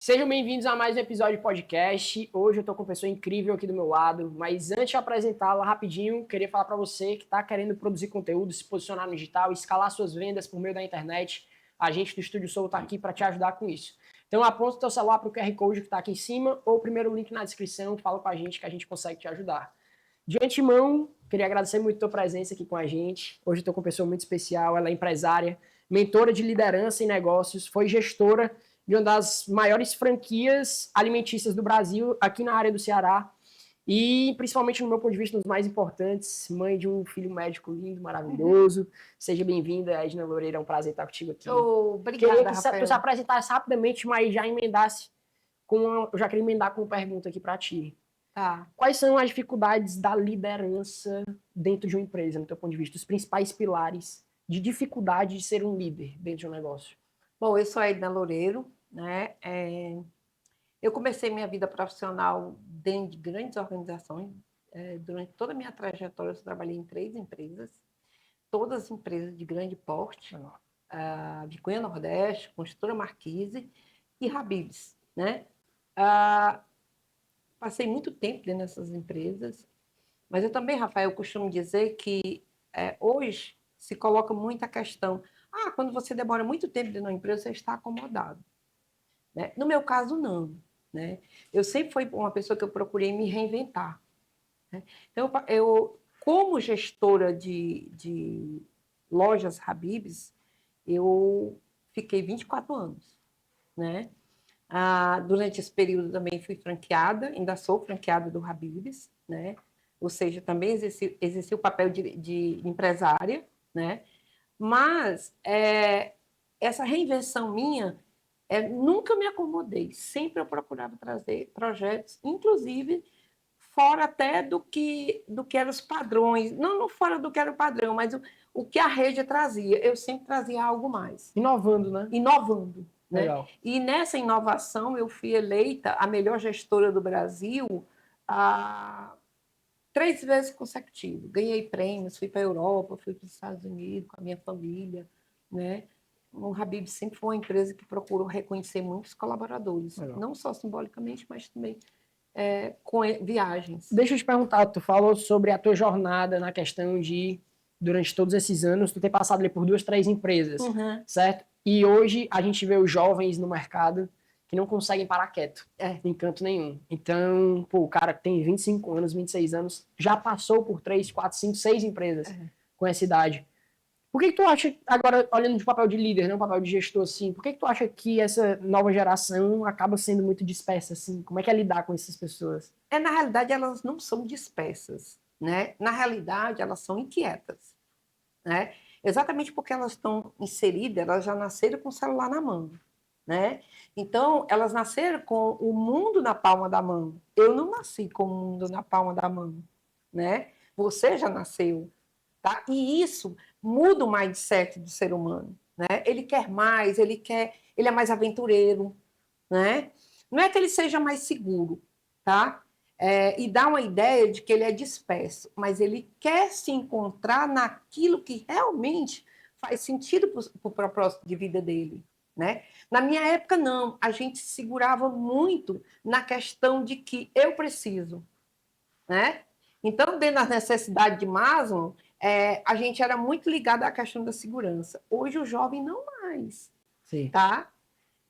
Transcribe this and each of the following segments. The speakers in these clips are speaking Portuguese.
Sejam bem-vindos a mais um episódio de podcast. Hoje eu tô com uma pessoa incrível aqui do meu lado, mas antes de apresentá-la rapidinho, queria falar para você que está querendo produzir conteúdo, se posicionar no digital, escalar suas vendas por meio da internet. A gente do Estúdio Soul está aqui para te ajudar com isso. Então aponta o teu celular para o QR Code que está aqui em cima ou o primeiro link na descrição, fala com a gente que a gente consegue te ajudar. De antemão, queria agradecer muito a tua presença aqui com a gente. Hoje eu estou com uma pessoa muito especial, ela é empresária, mentora de liderança em negócios, foi gestora de uma das maiores franquias alimentícias do Brasil, aqui na área do Ceará, e principalmente no meu ponto de vista, um dos mais importantes, mãe de um filho médico lindo, maravilhoso. Seja bem-vinda, Edna Loureira, é um prazer estar contigo aqui. Obrigada, Queria que Rafael. tu se apresentasse rapidamente, mas já emendasse eu já queria emendar com uma pergunta aqui para ti. Tá. Quais são as dificuldades da liderança dentro de uma empresa, no teu ponto de vista? Os principais pilares de dificuldade de ser um líder dentro de um negócio? Bom, eu sou a Edna Loureiro, né? Eu comecei minha vida profissional dentro de grandes organizações. Durante toda a minha trajetória, eu trabalhei em 3 empresas, todas empresas de grande porte, a Vicunha Nordeste, Construtora Marquise e Habib's, né? Passei muito tempo dentro dessas empresas, mas eu também, Rafael, eu costumo dizer que hoje se coloca muito a questão, quando você demora muito tempo dentro de uma empresa, você está acomodado. Né? No meu caso, não. Né? Eu sempre fui uma pessoa que eu procurei me reinventar. Né? Então, eu como gestora de lojas Habib's, eu fiquei 24 anos. Né? Durante esse período também fui franqueada, ainda sou franqueada do Habib's, né? Ou seja, também exerci o papel de empresária, né? Mas essa reinvenção minha, nunca me acomodei, sempre eu procurava trazer projetos, inclusive fora até do que eram os padrões, não fora do que era o padrão, mas o que a rede trazia, eu sempre trazia algo mais. Inovando, né? Inovando. Legal. Né? E nessa inovação eu fui eleita a melhor gestora do Brasil 3 vezes consecutivas. Ganhei prêmios, fui para a Europa, fui para os Estados Unidos com a minha família. Né? O Habib sempre foi uma empresa que procurou reconhecer muitos colaboradores, Legal. não só simbolicamente, mas também com viagens. Deixa eu te perguntar, tu falou sobre a tua jornada na questão de, durante todos esses anos, tu ter passado ali por 2, 3 empresas, certo? E hoje a gente vê os jovens no mercado que não conseguem parar quieto, em canto nenhum. Então, o cara que tem 25 anos, 26 anos, já passou por 3, 4, 5, 6 empresas com essa idade. Por que tu acha, agora olhando de papel de líder, não papel de gestor, assim, por que tu acha que essa nova geração acaba sendo muito dispersa, assim? Como é que é lidar com essas pessoas? Na realidade, elas não são dispersas, né? Na realidade, elas são inquietas, né? Exatamente porque elas estão inseridas, elas já nasceram com o celular na mão, né? Então, elas nasceram com o mundo na palma da mão. Eu não nasci com o mundo na palma da mão, né? Você já nasceu, tá? E isso muda o mindset do ser humano, né? Ele quer mais, ele é mais aventureiro, né? Não é que ele seja mais seguro, tá? E dá uma ideia de que ele é disperso, mas ele quer se encontrar naquilo que realmente faz sentido para o propósito de vida dele. Né? Na minha época, não. A gente se segurava muito na questão de que eu preciso. Né? Então, dentro da necessidade de Maslow, a gente era muito ligado à questão da segurança. Hoje, o jovem não mais. Sim. Tá?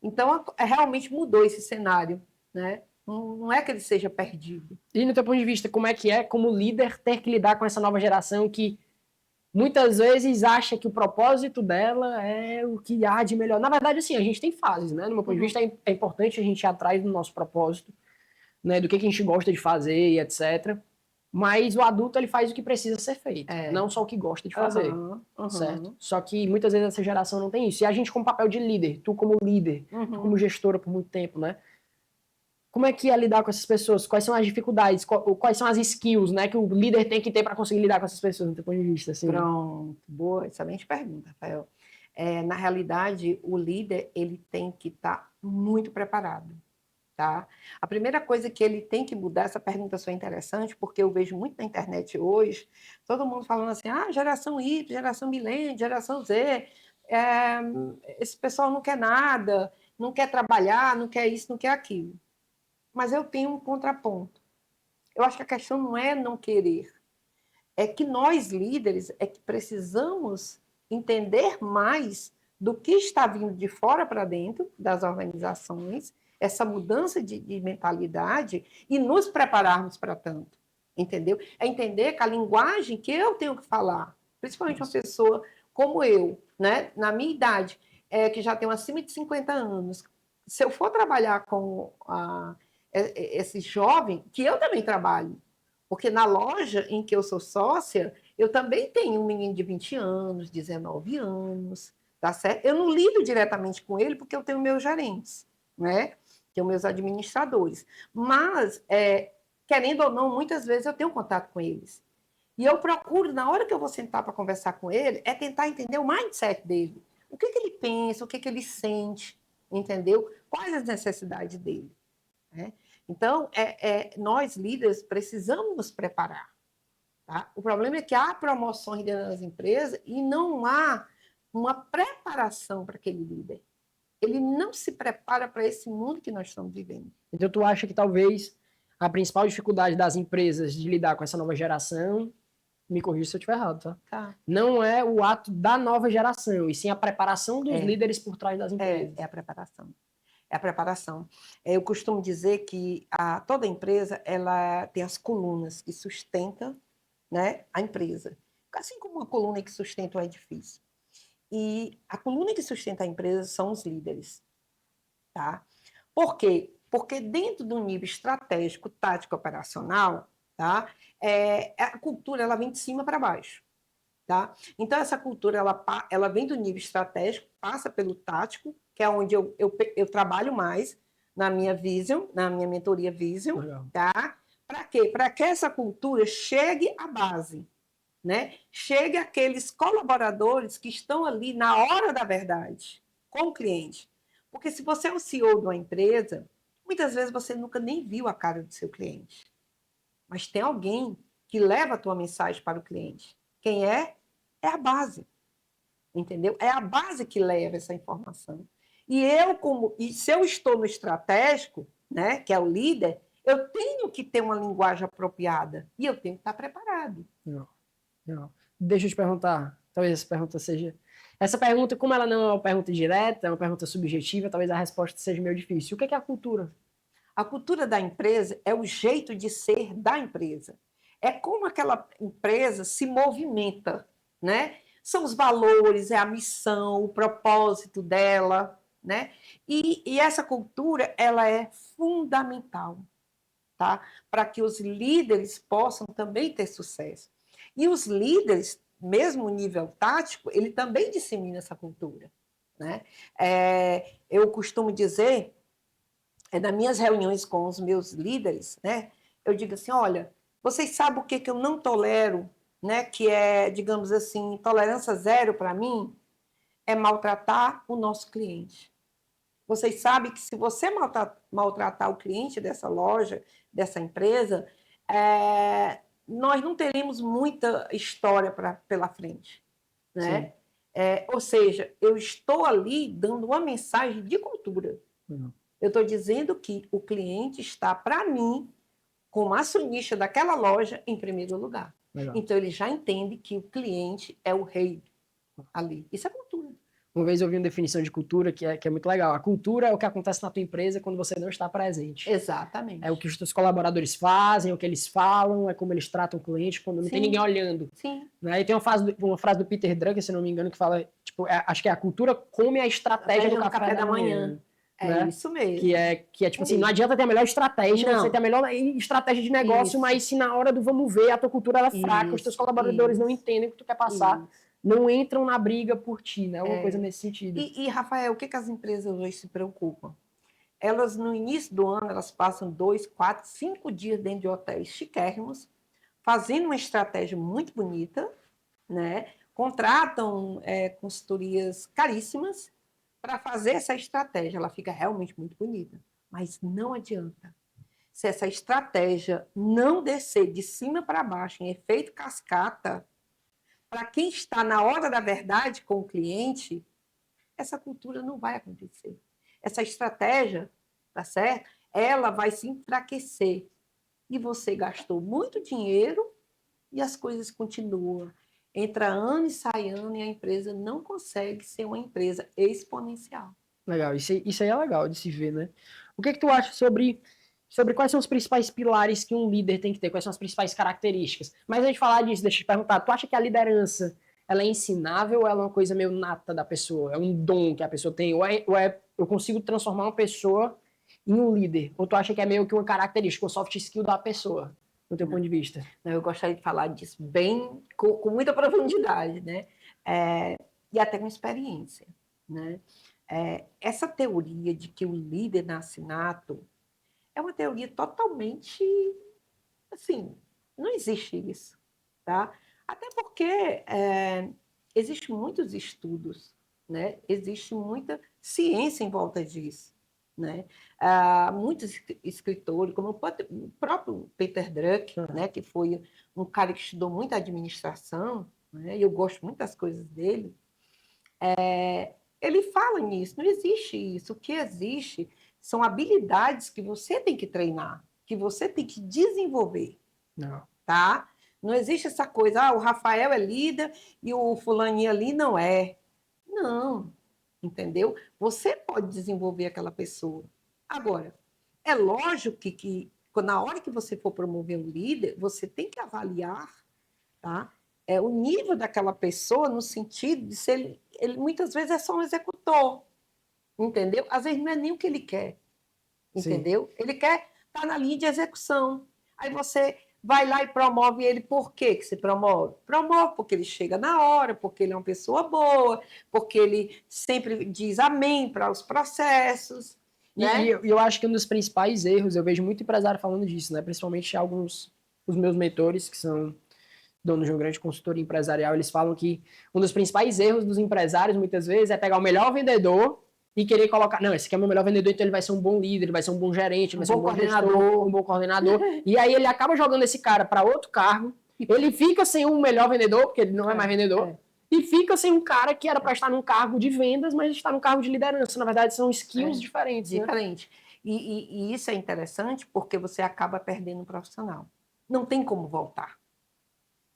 Então, realmente mudou esse cenário. Né? Não é que ele seja perdido. E no teu ponto de vista, como é que como líder, ter que lidar com essa nova geração que muitas vezes acha que o propósito dela é o que há de melhor? Na verdade, assim, a gente tem fases, né? No meu ponto de vista, é importante a gente ir atrás do nosso propósito, né? Do que a gente gosta de fazer e etc. Mas o adulto, ele faz o que precisa ser feito, não só o que gosta de fazer, certo? Só que muitas vezes essa geração não tem isso. E a gente, como papel de líder, tu como líder, tu como gestora por muito tempo, né? Como é que é lidar com essas pessoas? Quais são as dificuldades? Quais são as skills, né, que o líder tem que ter para conseguir lidar com essas pessoas, do teu ponto de vista? Assim? Pronto, boa, excelente pergunta, Rafael. Na realidade, o líder ele tem que estar muito preparado. Tá? A primeira coisa que ele tem que mudar, essa pergunta só é interessante, porque eu vejo muito na internet hoje, todo mundo falando assim, geração Y, geração milênio, geração Z, esse pessoal não quer nada, não quer trabalhar, não quer isso, não quer aquilo. Mas eu tenho um contraponto. Eu acho que a questão não é não querer, é que nós, líderes, é que precisamos entender mais do que está vindo de fora para dentro das organizações, essa mudança de mentalidade, e nos prepararmos para tanto, entendeu? É entender que a linguagem que eu tenho que falar, principalmente uma pessoa como eu, né, na minha idade, que já tenho acima de 50 anos, se eu for trabalhar com esse jovem, que eu também trabalho, porque na loja em que eu sou sócia, eu também tenho um menino de 20 anos, 19 anos, tá certo? Eu não lido diretamente com ele porque eu tenho meus gerentes, né? Tenho meus administradores. Mas, querendo ou não, muitas vezes eu tenho contato com eles. E eu procuro, na hora que eu vou sentar para conversar com ele, é tentar entender o mindset dele. O que ele pensa, o que ele sente, entendeu? Quais as necessidades dele, né? Então, nós líderes precisamos nos preparar. Tá? O problema é que há promoções dentro das empresas e não há uma preparação para aquele líder. Ele não se prepara para esse mundo que nós estamos vivendo. Então, tu acha que talvez a principal dificuldade das empresas de lidar com essa nova geração, me corrija se eu estiver errado, tá? Tá. Não é o ato da nova geração, e sim a preparação dos líderes por trás das empresas. É a preparação. É a preparação. Eu costumo dizer que toda empresa ela tem as colunas que sustentam, né, a empresa. Assim como uma coluna que sustenta o edifício. E a coluna que sustenta a empresa são os líderes. Tá? Por quê? Porque dentro do nível estratégico, tático, operacional, tá? A cultura ela vem de cima para baixo. Tá? Então, essa cultura ela vem do nível estratégico, passa pelo tático, que é onde eu trabalho mais na minha Vision, na minha mentoria Vision. Tá? Para quê? Para que essa cultura chegue à base. Né? Chegue àqueles colaboradores que estão ali na hora da verdade, com o cliente. Porque se você é o CEO de uma empresa, muitas vezes você nunca nem viu a cara do seu cliente. Mas tem alguém que leva a tua mensagem para o cliente. Quem é? É a base. Entendeu? É a base que leva essa informação. E se eu estou no estratégico, né, que é o líder, eu tenho que ter uma linguagem apropriada e eu tenho que estar preparado. Não. Deixa eu te perguntar, talvez essa pergunta seja... Essa pergunta, como ela não é uma pergunta direta, é uma pergunta subjetiva, talvez a resposta seja meio difícil. O que é a cultura? A cultura da empresa é o jeito de ser da empresa. É como aquela empresa se movimenta, né? São os valores, é a missão, o propósito dela, né? E essa cultura, ela é fundamental, tá? Para que os líderes possam também ter sucesso. E os líderes, mesmo no nível tático, ele também dissemina essa cultura, né? Eu costumo dizer, nas minhas reuniões com os meus líderes, né? Eu digo assim, olha, vocês sabem o que eu não tolero, né? Que é, digamos assim, tolerância zero para mim, é maltratar o nosso cliente. Vocês sabem que se você maltratar o cliente dessa loja, dessa empresa, nós não teremos muita história pela frente, né? Ou seja, eu estou ali dando uma mensagem de cultura. Eu estou dizendo que o cliente está, para mim, como acionista daquela loja, em primeiro lugar. Legal. Então, ele já entende que o cliente é o rei ali. Isso é cultura. Uma vez eu vi uma definição de cultura que é muito legal. A cultura é o que acontece na tua empresa quando você não está presente. Exatamente. É o que os teus colaboradores fazem, é o que eles falam, é como eles tratam o cliente quando não tem ninguém olhando. Sim. Né? E tem uma frase do Peter Drucker, se não me engano, que fala, tipo, acho que a cultura come a estratégia do café da manhã. É, né? Isso mesmo. Que é tipo assim, não adianta ter a melhor estratégia, você ter a melhor estratégia de negócio, mas se na hora do vamos ver, a tua cultura ela é fraca, os teus colaboradores não entendem o que tu quer passar, não entram na briga por ti, né? Alguma coisa nesse sentido. E, Rafael, o que as empresas hoje se preocupam? Elas, no início do ano, elas passam 2, 4, 5 dias dentro de hotéis chiquérrimos, fazendo uma estratégia muito bonita, né? Contratam consultorias caríssimas para fazer essa estratégia. Ela fica realmente muito bonita. Mas não adianta. Se essa estratégia não descer de cima para baixo, em efeito cascata, para quem está na hora da verdade com o cliente, essa cultura não vai acontecer. essa estratégia, tá certo? Ela vai se enfraquecer. E você gastou muito dinheiro e as coisas continuam. Entra ano e sai ano e a empresa não consegue ser uma empresa exponencial. Legal, isso aí é legal de se ver, né? O que que tu acha sobre quais são os principais pilares que um líder tem que ter? Quais são as principais características? Mas antes de falar disso, deixa eu te perguntar, tu acha que a liderança, ela é ensinável ou ela é uma coisa meio nata da pessoa? É um dom que a pessoa tem? Ou é eu consigo transformar uma pessoa em um líder? Ou tu acha que é meio que uma característica, uma soft skill da pessoa, do teu ponto de vista? Eu gostaria de falar disso bem, com muita profundidade, né? E até com experiência, né? Essa teoria de que o líder nasce nato é uma teoria totalmente, assim, não existe isso, tá? Até porque existem muitos estudos, né? Existe muita ciência em volta disso, né? Muitos escritores, como o próprio Peter Drucker, né? Que foi um cara que estudou muito administração, né? E eu gosto muito das coisas dele. Ele fala nisso, não existe isso. O que existe são habilidades que você tem que treinar, que você tem que desenvolver. Não. Tá? Não existe essa coisa, o Rafael é líder e o fulaninho ali não é. Não, entendeu? Você pode desenvolver aquela pessoa. Agora, é lógico que na hora que você for promover um líder, você tem que avaliar, tá? O nível daquela pessoa no sentido de ser ele muitas vezes é só um executor, entendeu? Às vezes não é nem o que ele quer, entendeu? Sim. Ele quer estar na linha de execução. Aí você vai lá e promove ele. Por que que se promove? Promove porque ele chega na hora, porque ele é uma pessoa boa, porque ele sempre diz amém para os processos. Né? E eu acho que um dos principais erros, eu vejo muito empresário falando disso, né? Principalmente alguns os meus mentores, que são donos de uma grande consultoria empresarial, eles falam que um dos principais erros dos empresários, muitas vezes, é pegar o melhor vendedor e querer colocar, não, esse aqui é o meu melhor vendedor, então ele vai ser um bom líder, ele vai ser um bom gerente, ele vai ser um bom gestor, um bom coordenador. E aí ele acaba jogando esse cara para outro cargo, ele fica sem um melhor vendedor, porque ele não é mais vendedor, e fica sem um cara que era para estar num cargo de vendas, mas está num cargo de liderança. Na verdade, são skills diferentes. Diferente. Né? E isso é interessante porque você acaba perdendo um profissional. Não tem como voltar.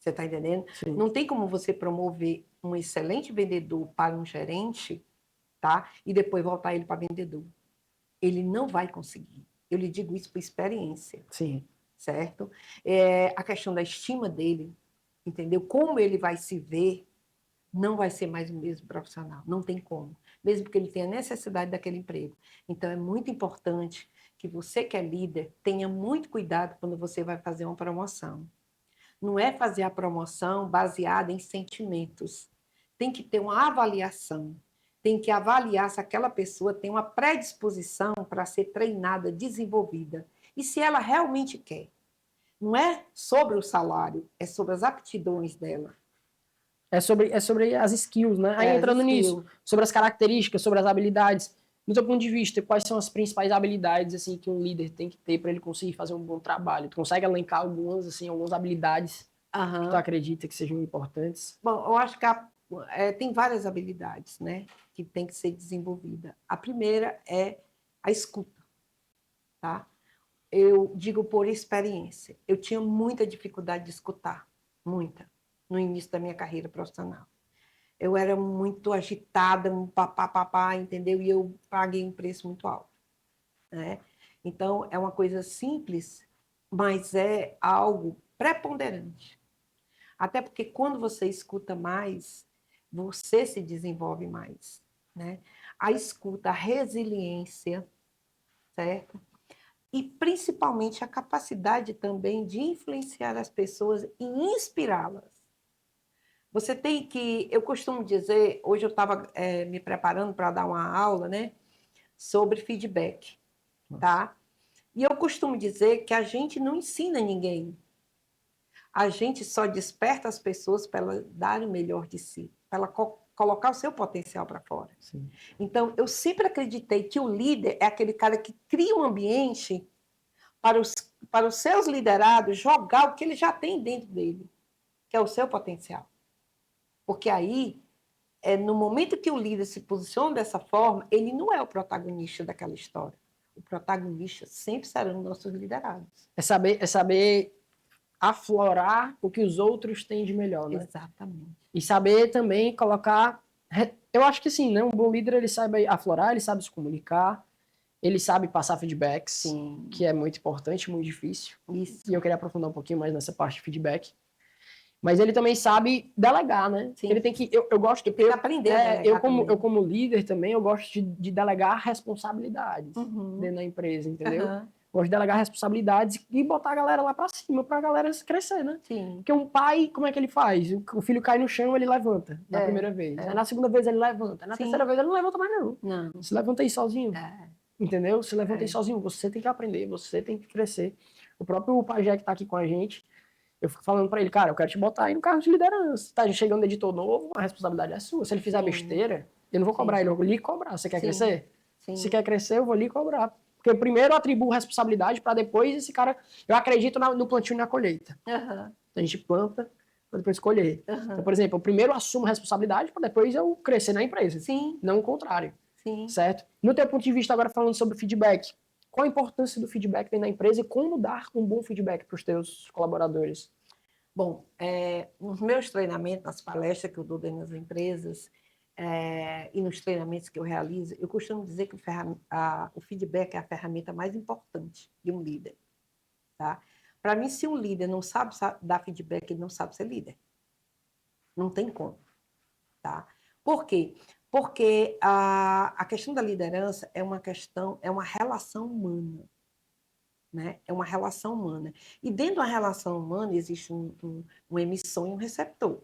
Você está entendendo? Sim. Não tem como você promover um excelente vendedor para um gerente, tá? E depois voltar ele para vendedor. Ele não vai conseguir. Eu lhe digo isso por experiência. Sim. Certo? A questão da estima dele, entendeu? Como ele vai se ver, não vai ser mais o mesmo profissional. Não tem como. Mesmo que ele tenha necessidade daquele emprego. Então, é muito importante que você que é líder tenha muito cuidado quando você vai fazer uma promoção. Não é fazer a promoção baseada em sentimentos. Tem que ter uma avaliação. Tem que avaliar se aquela pessoa tem uma predisposição para ser treinada, desenvolvida. E se ela realmente quer. Não é sobre o salário, é sobre as aptidões dela. É sobre as skills, né? Aí entrando nisso, sobre as características, sobre as habilidades. Do seu ponto de vista, quais são as principais habilidades assim que um líder tem que ter para ele conseguir fazer um bom trabalho? Tu consegue elencar algumas habilidades que tu acredita que sejam importantes? Bom, eu acho que tem várias habilidades, né, que tem que ser desenvolvida. A primeira é a escuta, tá? Eu digo por experiência. Eu tinha muita dificuldade de escutar, muita, no início da minha carreira profissional. Eu era muito agitada, papá, entendeu? E eu paguei um preço muito alto, né? Então, é uma coisa simples, mas é algo preponderante. Até porque quando você escuta mais, você se desenvolve mais, né? A escuta, a resiliência, certo? E principalmente a capacidade também de influenciar as pessoas e inspirá-las. Você tem que, eu costumo dizer, hoje eu estava me preparando para dar uma aula, né, sobre feedback, tá? E eu costumo dizer que a gente não ensina ninguém. A gente só desperta as pessoas para elas darem o melhor de si, para ela colocar o seu potencial para fora. Sim. Então, eu sempre acreditei que o líder é aquele cara que cria um ambiente para os seus liderados jogar o que ele já tem dentro dele, que é o seu potencial. Porque aí no momento que o líder se posiciona dessa forma, ele não é o protagonista daquela história. O protagonista sempre serão nossos liderados. É saber aflorar o que os outros têm de melhor, né? Exatamente. E saber também colocar... Eu acho que sim, né? Um bom líder, ele sabe aflorar, ele sabe se comunicar, ele sabe passar feedbacks, Sim. que é muito importante, muito difícil. Isso. E eu queria aprofundar um pouquinho mais nessa parte de feedback. Mas ele também sabe delegar, né? Sim. Ele tem que... Eu gosto... Ele tem que aprender a delegar eu como líder também, eu gosto de delegar responsabilidades Uhum. dentro da empresa, entendeu? Uhum. Gosto de delegar responsabilidades e botar a galera lá pra cima, pra galera crescer, né? Sim. Porque um pai, como é que ele faz? O filho cai no chão, ele levanta na primeira vez. Aí na segunda vez ele levanta. Na terceira vez ele não levanta mais, não. Não. Se levanta aí sozinho. Entendeu? Se levanta aí sozinho. Você tem que aprender, você tem que crescer. O próprio Pajé que tá aqui com a gente, eu fico falando pra ele, cara, eu quero te botar aí no cargo de liderança. Tá chegando um editor novo, a responsabilidade é sua. Se ele fizer besteira, eu não vou cobrar ele, eu vou lhe cobrar. Você quer crescer? Sim. Se quer crescer, eu vou lhe cobrar. Porque primeiro eu atribuo responsabilidade para depois esse cara... Eu acredito no plantio e na colheita. Uhum. A gente planta para depois colher. Uhum. Então, por exemplo, eu primeiro assumo responsabilidade para depois eu crescer na empresa. Sim. Não o contrário. Sim. Certo? No teu ponto de vista, agora falando sobre feedback, qual a importância do feedback dentro da empresa e como dar um bom feedback para os teus colaboradores? Bom, nos meus treinamentos, nas palestras que eu dou dentro das empresas, e nos treinamentos que eu realizo, eu costumo dizer que o feedback é a ferramenta mais importante de um líder. Tá? Para mim, se um líder não sabe dar feedback, ele não sabe ser líder. Não tem como. Tá? Por quê? Porque a questão da liderança é uma relação humana. Né? É uma relação humana. E dentro da relação humana existe uma emissão e um receptor.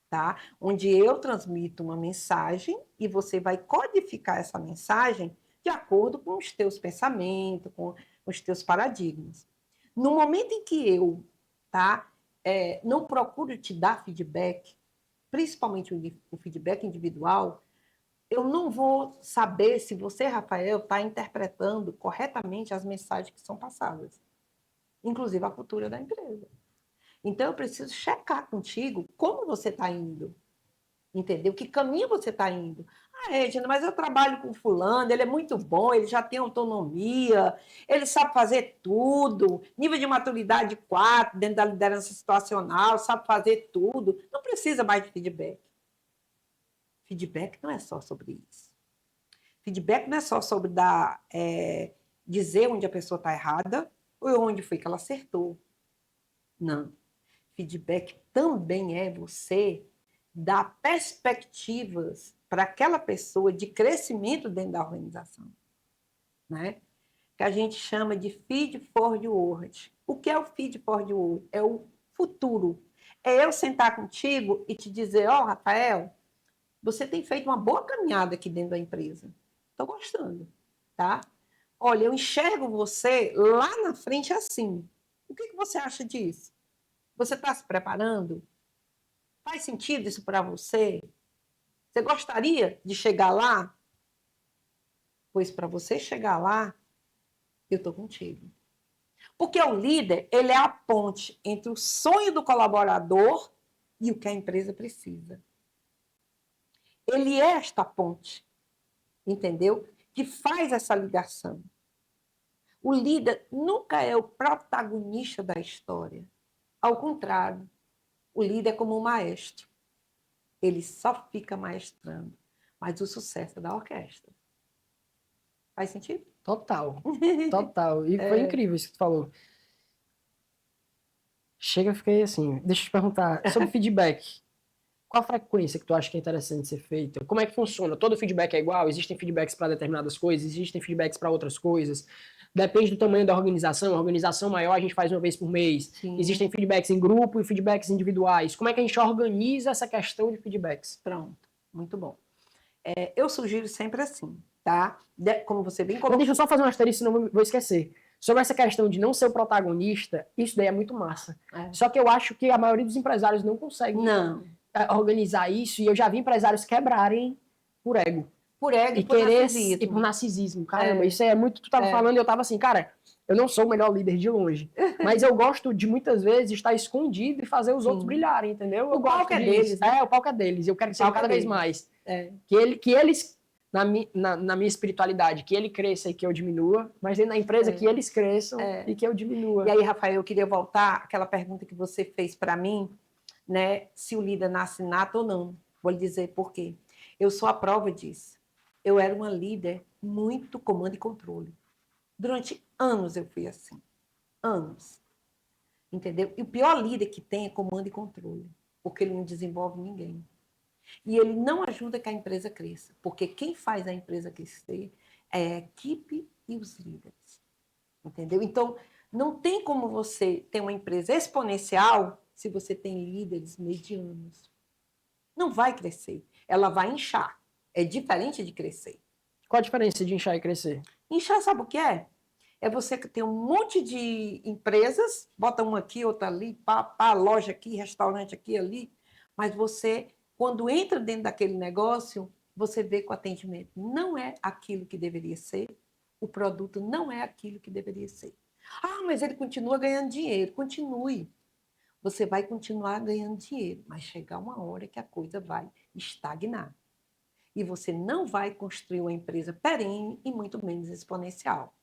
Tá? Onde eu transmito uma mensagem e você vai codificar essa mensagem de acordo com os teus pensamentos, com os teus paradigmas. No momento em que eu não procuro te dar feedback, principalmente o feedback individual, eu não vou saber se você, Rafael, está interpretando corretamente as mensagens que são passadas, inclusive a cultura da empresa. Então, eu preciso checar contigo como você está indo, entendeu? Que caminho você está indo. Regina, mas eu trabalho com fulano, ele é muito bom, ele já tem autonomia, ele sabe fazer tudo, nível de maturidade 4, dentro da liderança situacional, sabe fazer tudo, não precisa mais de feedback. Feedback não é só sobre isso. Feedback não é só sobre dizer onde a pessoa está errada ou onde foi que ela acertou. Não. Feedback também é você dar perspectivas para aquela pessoa de crescimento dentro da organização. Né? Que a gente chama de feed forward. O que é o feed forward? É o futuro. É eu sentar contigo e te dizer, Rafael, você tem feito uma boa caminhada aqui dentro da empresa. Estou gostando, tá? Olha, eu enxergo você lá na frente assim. O que você acha disso? Você está se preparando? Faz sentido isso para você? Você gostaria de chegar lá? Pois para você chegar lá, eu estou contigo. Porque o líder, ele é a ponte entre o sonho do colaborador e o que a empresa precisa. Ele é esta ponte, entendeu? Que faz essa ligação. O líder nunca é o protagonista da história. Ao contrário, o líder é como um maestro. Ele só fica maestrando, mas o sucesso é da orquestra. Faz sentido? Total. Total. E foi incrível isso que tu falou. Chega, eu fiquei assim. Deixa eu te perguntar sobre feedback. Qual a frequência que tu acha que é interessante ser feita? Como é que funciona? Todo feedback é igual? Existem feedbacks para determinadas coisas? Existem feedbacks para outras coisas? Depende do tamanho da organização. A organização maior a gente faz uma vez por mês. Sim. Existem feedbacks em grupo e feedbacks individuais. Como é que a gente organiza essa questão de feedbacks? Pronto, muito bom. Eu sugiro sempre assim, tá? Como você bem Então, colocou. deixa eu só fazer uma asterisco, senão eu vou esquecer. Sobre essa questão de não ser o protagonista, isso daí é muito massa. Só que eu acho que a maioria dos empresários não consegue organizar isso, e eu já vi empresários quebrarem por ego. Por ego e por narcisismo. E por narcisismo. Caramba, isso é muito... Tu tava falando e eu tava assim, cara, Eu não sou o melhor líder de longe, mas eu gosto de muitas vezes estar escondido e fazer os outros brilharem, entendeu? Eu O palco gosto é deles, né? o palco é deles. Eu quero que seja cada vez mais. É. Que eles, na minha espiritualidade, que ele cresça e que eu diminua, mas dentro da empresa que eles cresçam e que eu diminua. E aí, Rafael, eu queria voltar àquela pergunta que você fez para mim, né? Se o líder nasce nato ou não. Vou lhe dizer por quê. Eu sou a prova disso. Eu era uma líder muito comando e controle. Durante anos eu fui assim. Anos. Entendeu? E o pior líder que tem é comando e controle, porque ele não desenvolve ninguém. E ele não ajuda que a empresa cresça, porque quem faz a empresa crescer é a equipe e os líderes. Entendeu? Então, não tem como você ter uma empresa exponencial se você tem líderes medianos. Não vai crescer. Ela vai inchar. É diferente de crescer. Qual a diferença de inchar e crescer? Inchar, sabe o que é? É você que tem um monte de empresas, bota uma aqui, outra ali, loja aqui, restaurante aqui, ali, mas você, quando entra dentro daquele negócio, você vê que o atendimento não é aquilo que deveria ser, o produto não é aquilo que deveria ser. Ah, mas ele continua ganhando dinheiro. Continue. Você vai continuar ganhando dinheiro, mas chegar uma hora que a coisa vai estagnar. E você não vai construir uma empresa perene e muito menos exponencial.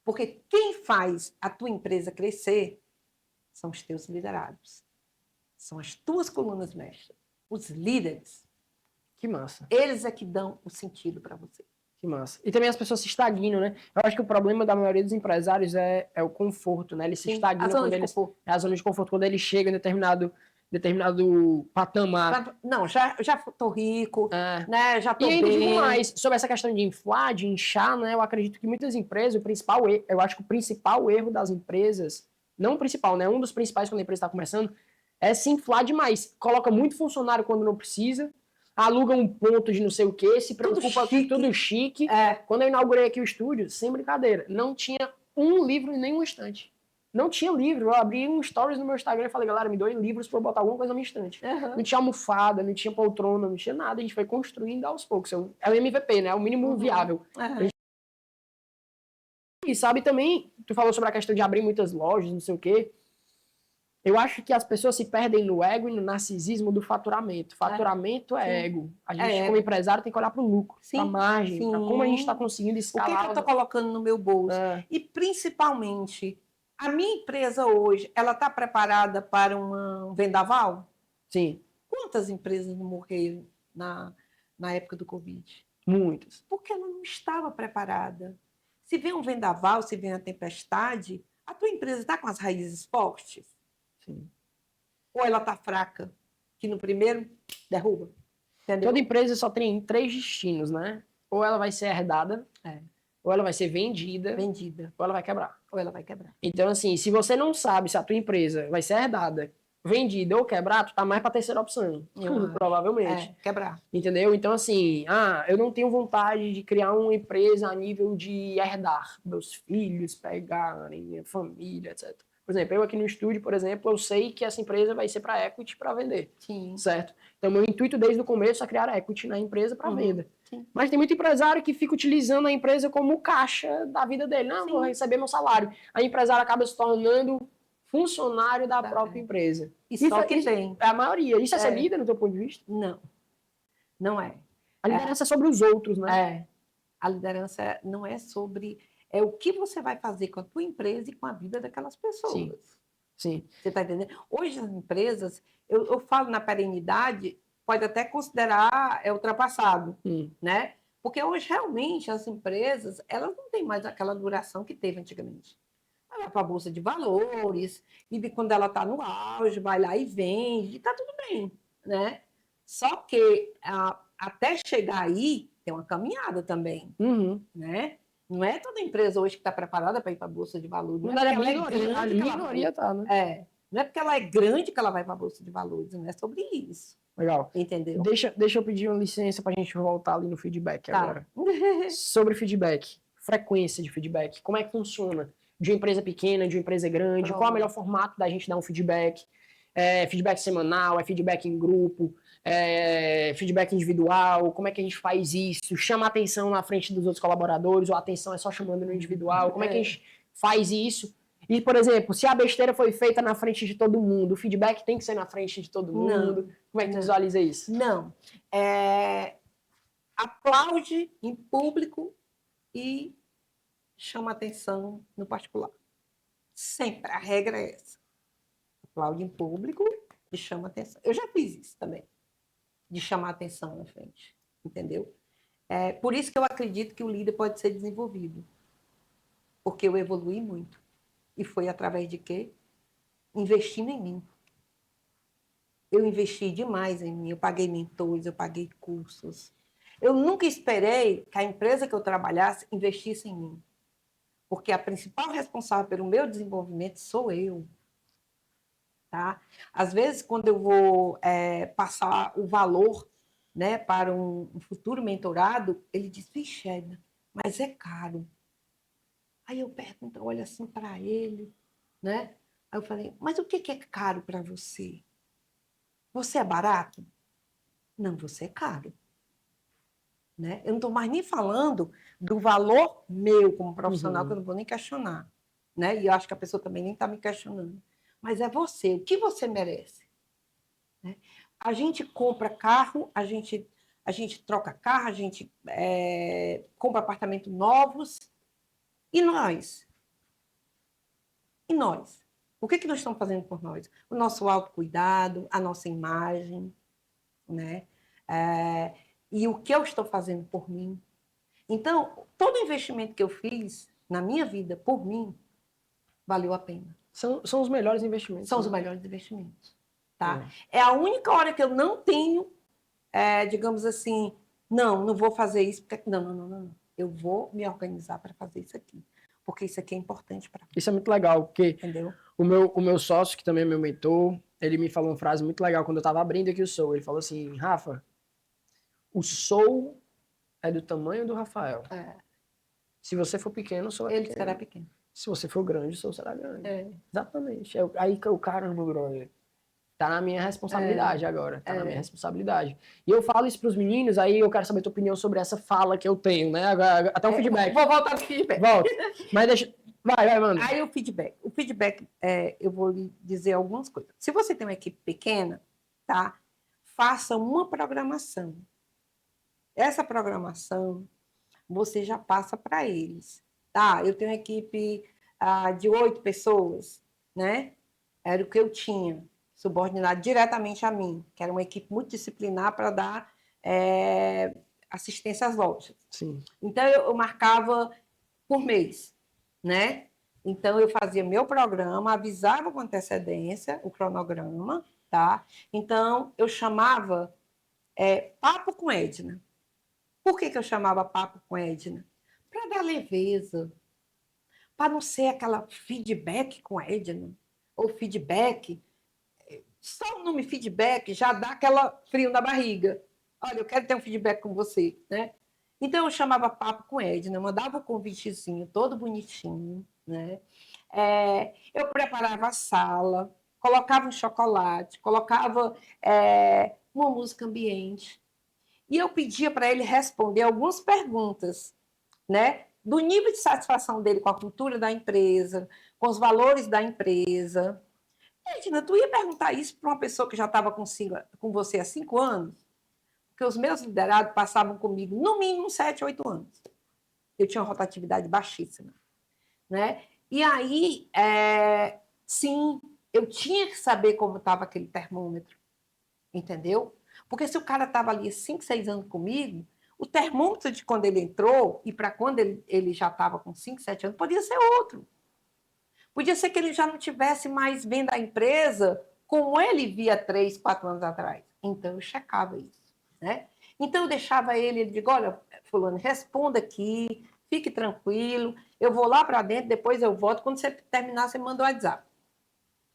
Porque quem faz a tua empresa crescer são os teus liderados. São as tuas colunas mestras. Os líderes. Que massa. Eles é que dão o sentido para você. Que massa. E também as pessoas se estagnam, né? Eu acho que o problema da maioria dos empresários é o conforto, né? Eles se estagnam quando eles... É a zona de conforto. Quando eles chegam em determinado patamar. Não, já tô rico, né? Já tô bem. E ainda digo mais, sobre essa questão de inflar, de inchar, né? Eu acredito que muitas empresas, eu acho que o principal erro das empresas, não o principal, né? Um dos principais quando a empresa está começando, é se inflar demais. Coloca muito funcionário quando não precisa, aluga um ponto de não sei o que, se preocupa com tudo chique. Quando eu inaugurei aqui o estúdio, sem brincadeira, não tinha um livro em nenhum estante. Não tinha livro. Eu abri um stories no meu Instagram e falei, galera, me doem livros pra eu botar alguma coisa na minha estante. Não tinha almofada, não tinha poltrona, não tinha nada. A gente foi construindo aos poucos. É o MVP, né? É o mínimo viável. E sabe também, tu falou sobre a questão de abrir muitas lojas, não sei o quê. Eu acho que as pessoas se perdem no ego e no narcisismo do faturamento. Faturamento é ego. A gente, como empresário, tem que olhar para o lucro, para a margem, para como a gente está conseguindo escalar. O que eu estou colocando no meu bolso? E, principalmente, a minha empresa hoje, ela está preparada para um vendaval? Sim. Quantas empresas não morreram na época do Covid? Muitas. Porque ela não estava preparada. Se vem um vendaval, se vem a tempestade, a tua empresa está com as raízes fortes? Sim. Ou ela está fraca, que no primeiro derruba? Entendeu? Toda empresa só tem 3 destinos, né? Ou ela vai ser herdada, ou ela vai ser vendida, ou ela vai quebrar. Então, assim, se você não sabe se a tua empresa vai ser herdada, vendida ou quebrar, tu tá mais pra terceira opção. Provavelmente. Quebrar. Entendeu? Então, assim, eu não tenho vontade de criar uma empresa a nível de herdar meus filhos, pegarem minha família, etc. Por exemplo, eu aqui no estúdio, por exemplo, eu sei que essa empresa vai ser para equity para vender. Sim. Certo? Então, meu intuito desde o começo é criar equity na empresa para venda. Sim. Mas tem muito empresário que fica utilizando a empresa como caixa da vida dele. Não, vou receber meu salário. A empresária acaba se tornando funcionário da própria empresa. E só que tem. É a maioria. Isso é ser líder, no teu ponto de vista? Não. Não é. A liderança é sobre os outros, né? A liderança não é sobre... É o que você vai fazer com a tua empresa e com a vida daquelas pessoas. Sim. Você está entendendo? Hoje as empresas, eu falo na perenidade, pode até considerar ultrapassado, né? Porque hoje realmente as empresas, elas não têm mais aquela duração que teve antigamente. Ela vai para a Bolsa de Valores, e quando ela está no auge, vai lá e vende, está tudo bem, né? Só que até chegar aí, tem uma caminhada também, né? Não é toda empresa hoje que está preparada para ir para a Bolsa de Valores. Não é a minoria tá, né? Não é porque ela é grande que ela vai para a Bolsa de Valores, não é sobre isso. Legal. Entendeu? Deixa eu pedir uma licença para a gente voltar ali no feedback agora. Sobre feedback, frequência de feedback, como é que funciona? De uma empresa pequena, de uma empresa grande, qual é o melhor formato da gente dar um feedback? Feedback semanal, feedback em grupo, feedback individual, como é que a gente faz isso? Chama atenção na frente dos outros colaboradores, ou a atenção é só chamando no individual? Como é que a gente faz isso. E, por exemplo, se a besteira foi feita na frente de todo mundo, o feedback tem que ser na frente de todo mundo. Como é que tu visualiza isso? Não. Aplaude em público e chama atenção no particular. Sempre. A regra é essa. Aplaude em público e chama atenção. Eu já fiz isso também, de chamar atenção na frente. Entendeu? Por isso que eu acredito que o líder pode ser desenvolvido. Porque eu evoluí muito. E foi através de quê? Investindo em mim. Eu investi demais em mim. Eu paguei mentores, eu paguei cursos. Eu nunca esperei que a empresa que eu trabalhasse investisse em mim. Porque a principal responsável pelo meu desenvolvimento sou eu. Tá? Às vezes, quando eu vou passar o valor, né, para um futuro mentorado, ele diz, vixe, Edna, mas é caro. Aí eu pergunto, olho assim para ele, né? Aí eu falei, mas o que é caro para você? Você é barato? Não, você é caro. Né? Eu não estou mais nem falando do valor meu como profissional, que eu não vou nem questionar. Né? E eu acho que a pessoa também nem está me questionando. Mas é você, o que você merece? Né? A gente compra carro, a gente troca carro, a gente compra apartamentos novos. E nós? E nós? O que nós estamos fazendo por nós? O nosso autocuidado, a nossa imagem, né? E o que eu estou fazendo por mim. Então, todo investimento que eu fiz na minha vida, por mim, valeu a pena. São os melhores investimentos. São os melhores investimentos. Tá? É a única hora que eu não tenho, digamos assim, não vou fazer isso. Porque... Não. Eu vou me organizar para fazer isso aqui. Porque isso aqui é importante para mim. Isso é muito legal, porque entendeu? O meu sócio, que também é meu mentor, ele me falou uma frase muito legal quando eu estava abrindo aqui o Soul. Ele falou assim, Rafa, o Soul é do tamanho do Rafael. Se você for pequeno, o Soul é ele pequeno. será pequeno. Se você for grande, o Soul será grande. Exatamente. Aí que o caramba, brother. Tá na minha responsabilidade agora. Tá na minha responsabilidade. E eu falo isso pros meninos, aí eu quero saber a tua opinião sobre essa fala que eu tenho, né? Até o feedback. Vou voltar pro feedback. Volta. Mas deixa... Vai, manda. Aí o feedback. O feedback, eu vou lhe dizer algumas coisas. Se você tem uma equipe pequena, tá? Faça uma programação. Essa programação, você já passa para eles. Tá? Eu tenho uma equipe de 8 pessoas, né? Era o que eu tinha, subordinado diretamente a mim, que era uma equipe multidisciplinar para dar assistência às lojas. Sim. Então, eu marcava por mês, né? Então, eu fazia meu programa, avisava com antecedência o cronograma, tá? Então, eu chamava Papo com Edna. Por que eu chamava Papo com Edna? Para dar leveza, para não ser aquela feedback com a Edna, ou feedback, só o nome feedback já dá aquela frio na barriga. Olha, eu quero ter um feedback com você, né? Então, eu chamava Papo com Edna, mandava o convitezinho todo bonitinho, né? Eu preparava a sala, colocava um chocolate, colocava uma música ambiente, e eu pedia para ele responder algumas perguntas, né? Do nível de satisfação dele com a cultura da empresa, com os valores da empresa. Edna, tu ia perguntar isso para uma pessoa que já estava com você há 5 anos? Porque os meus liderados passavam comigo no mínimo 7, 8 anos. Eu tinha uma rotatividade baixíssima. Né? E aí, sim, eu tinha que saber como estava aquele termômetro. Entendeu? Porque se o cara estava ali 5, 6 anos comigo, o termômetro de quando ele entrou e para quando ele já estava com 5, 7 anos, podia ser outro. Podia ser que ele já não tivesse mais vendo a empresa como ele via 3, 4 anos atrás. Então, eu checava isso. Né? Então, eu deixava ele digo, olha, fulano, responda aqui, fique tranquilo, eu vou lá para dentro, depois eu volto, quando você terminar, você manda o WhatsApp.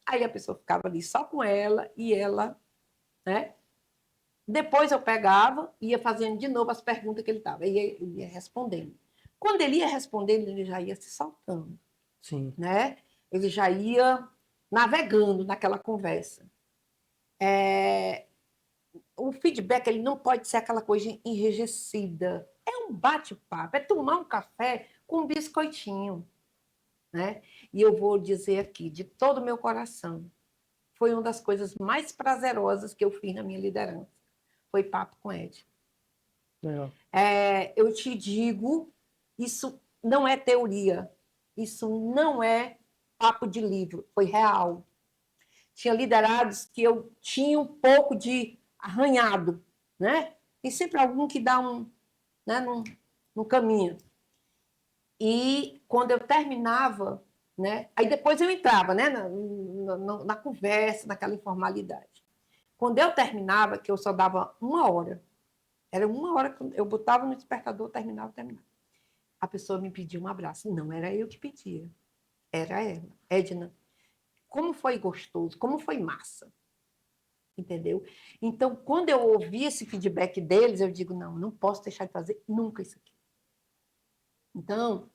Aí a pessoa ficava ali só com ela, e ela, né? Depois eu pegava e ia fazendo de novo as perguntas que ele estava, ele ia respondendo. Quando ele ia respondendo, ele já ia se soltando. Sim. Né? Ele já ia navegando naquela conversa. O feedback ele não pode ser aquela coisa enrijecida. É um bate-papo, é tomar um café com um biscoitinho. né? E eu vou dizer aqui, de todo o meu coração, foi uma das coisas mais prazerosas que eu fiz na minha liderança. Foi papo com Ed. Legal. Eu te digo, isso não é teoria, isso não é papo de livro, foi real. Tinha liderados que eu tinha um pouco de arranhado, né? Tem sempre algum que dá né, no caminho. E quando eu terminava, né? Aí depois eu entrava, né? Na conversa, naquela informalidade. Quando eu terminava, que eu só dava 1 hora, era 1 hora que eu botava no despertador, terminava. A pessoa me pedia um abraço. Não era eu que pedia, era ela. Edna, como foi gostoso, como foi massa. Entendeu? Então, quando eu ouvi esse feedback deles, eu digo, não posso deixar de fazer nunca isso aqui. Então,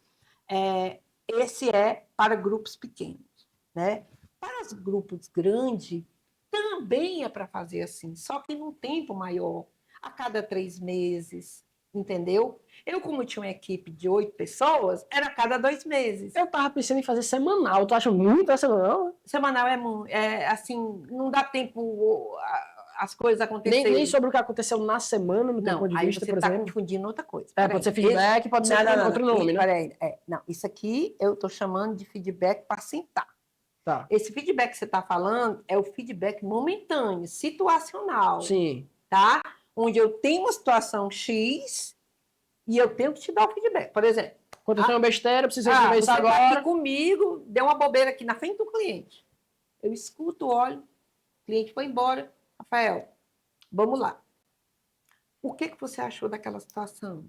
esse é para grupos pequenos, né? Para os grupos grandes, também é para fazer assim, só que num tempo maior, a cada 3 meses, entendeu? Eu, como tinha uma equipe de 8 pessoas, era a cada 2 meses. Eu tava pensando em fazer semanal. Tu acha muito essa semanal? Semanal assim, não dá tempo as coisas acontecerem. Nem sobre o que aconteceu na semana, no teu ponto de vista, por exemplo. Não, aí você está confundindo outra coisa. Pode ser feedback, pode ser outro nome, né? Peraí, não, isso aqui eu estou chamando de feedback para sentar. Tá. Esse feedback que você está falando é o feedback momentâneo, situacional. Sim. Tá? Onde eu tenho uma situação X e eu tenho que te dar o feedback. Por exemplo, aconteceu uma besteira, preciso resolver isso agora. Você está aqui comigo, deu uma bobeira aqui na frente do cliente. Eu escuto, olho, o cliente foi embora. Rafael, vamos lá. O que você achou daquela situação?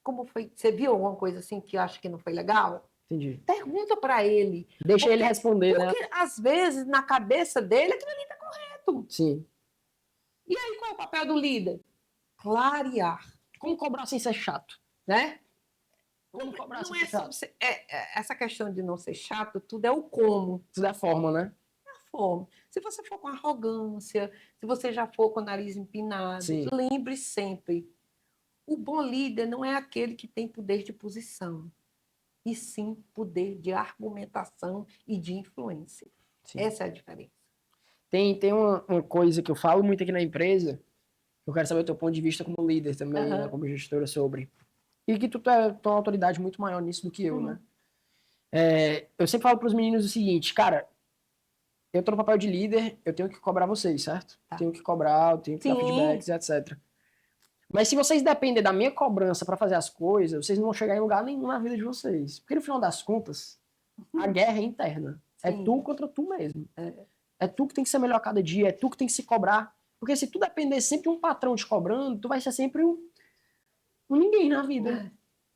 Como foi? Você viu alguma coisa assim que acha que não foi legal? Entendi. Pergunta para ele. Deixa ele responder, porque, né? Às vezes, na cabeça dele, aquilo ali está correto. Sim. E aí, qual é o papel do líder? Clarear. Como cobrar sem ser chato? Né? Como cobrar não sem ser chato? Essa questão de não ser chato, tudo é o como. Tudo é a forma, né? É a forma. Se você for com arrogância, se você já for com o nariz empinado, sim, lembre sempre, o bom líder não é aquele que tem poder de posição, e sim poder de argumentação e de influência. Sim. Essa é a diferença. Tem uma coisa que eu falo muito aqui na empresa, eu quero saber o teu ponto de vista como líder também, né, como gestora sobre. E que tu tem uma autoridade muito maior nisso do que eu, né? Eu sempre falo para os meninos o seguinte, cara, eu tô no papel de líder, eu tenho que cobrar vocês, certo? Tá. Tenho que cobrar, eu tenho que dar feedbacks, etc. Mas se vocês dependem da minha cobrança para fazer as coisas, vocês não vão chegar em lugar nenhum na vida de vocês. Porque no final das contas, a guerra é interna. Sim. É tu contra tu mesmo. É tu que tem que ser melhor a cada dia, é tu que tem que se cobrar. Porque se tu depender sempre de um patrão te cobrando, tu vai ser sempre um ninguém na vida.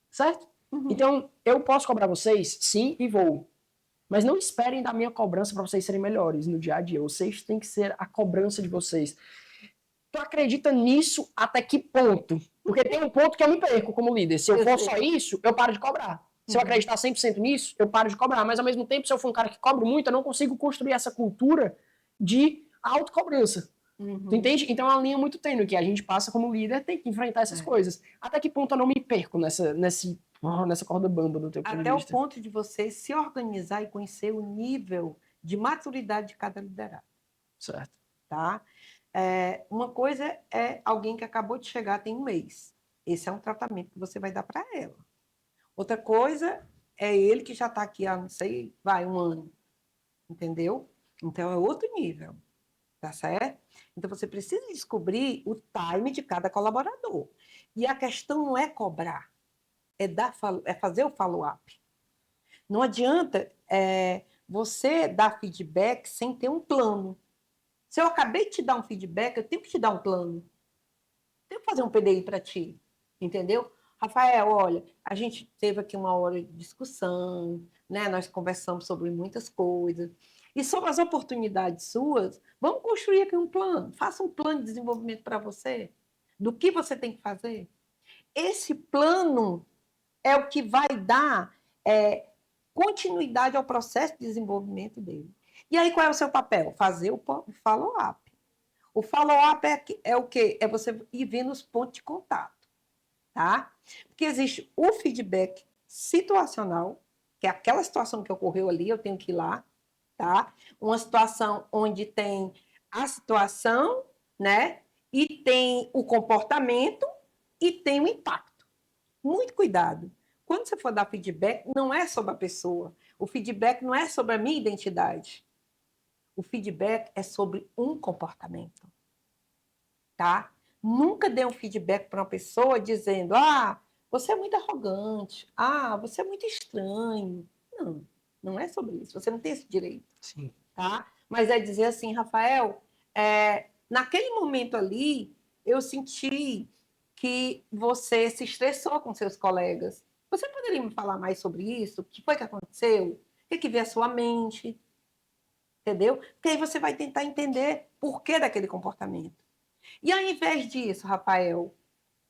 Certo? Então, eu posso cobrar vocês, sim, e vou. Mas não esperem da minha cobrança para vocês serem melhores no dia a dia. Vocês têm que ser a cobrança de vocês. Tu acredita nisso até que ponto? Porque tem um ponto que eu me perco como líder. Se eu for só isso, eu paro de cobrar. Se eu acreditar 100% nisso, eu paro de cobrar. Mas, ao mesmo tempo, se eu for um cara que cobra muito, eu não consigo construir essa cultura de autocobrança. Tu entende? Então, é uma linha muito tênue que a gente passa como líder, tem que enfrentar essas coisas. Até que ponto eu não me perco nessa corda bamba do teu ponto de vista? Até o ponto de você se organizar e conhecer o nível de maturidade de cada liderado. Certo. Tá? Uma coisa é alguém que acabou de chegar tem 1 mês. Esse é um tratamento que você vai dar para ela. Outra coisa é ele que já está aqui há, não sei, 1 ano. Entendeu? Então, é outro nível. Tá certo? Então, você precisa descobrir o time de cada colaborador. E a questão não é cobrar, é fazer o follow-up. Não adianta você dar feedback sem ter um plano. Se eu acabei de te dar um feedback, eu tenho que te dar um plano. Tenho que fazer um PDI para ti, entendeu? Rafael, olha, a gente teve aqui 1 hora de discussão, né? Nós conversamos sobre muitas coisas. E sobre as oportunidades suas, vamos construir aqui um plano. Faça um plano de desenvolvimento para você, do que você tem que fazer. Esse plano é o que vai dar continuidade ao processo de desenvolvimento dele. E aí, qual é o seu papel? Fazer o follow-up. O follow-up é o quê? É você ir vendo os pontos de contato. Tá? Porque existe o feedback situacional que é aquela situação que ocorreu ali, eu tenho que ir lá, tá? Uma situação onde tem a situação, né? E tem o comportamento e tem o impacto. Muito cuidado. Quando você for dar feedback, não é sobre a pessoa. O feedback não é sobre a minha identidade. O feedback é sobre um comportamento, tá? Nunca dê um feedback para uma pessoa dizendo: você é muito arrogante, você é muito estranho. Não, não é sobre isso. Você não tem esse direito. Sim. Tá? Mas é dizer assim, Rafael, naquele momento ali, eu senti que você se estressou com seus colegas. Você poderia me falar mais sobre isso? O que foi que aconteceu? O que veio à sua mente? Entendeu? Porque aí você vai tentar entender por que daquele comportamento. E ao invés disso, Rafael,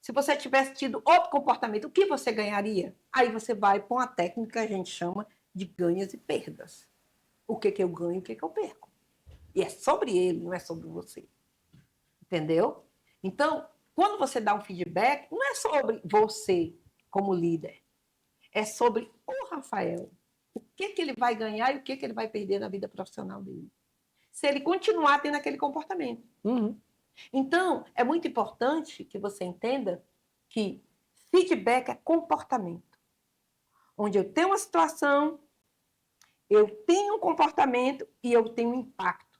se você tivesse tido outro comportamento, o que você ganharia? Aí você vai para uma técnica que a gente chama de ganhos e perdas. O que eu ganho e o que eu perco. E é sobre ele, não é sobre você. Entendeu? Então, quando você dá um feedback, não é sobre você como líder. É sobre o Rafael. O que ele vai ganhar e o que ele vai perder na vida profissional dele. Se ele continuar tendo aquele comportamento. Uhum. Então, é muito importante que você entenda que feedback é comportamento. Onde eu tenho uma situação, eu tenho um comportamento e eu tenho um impacto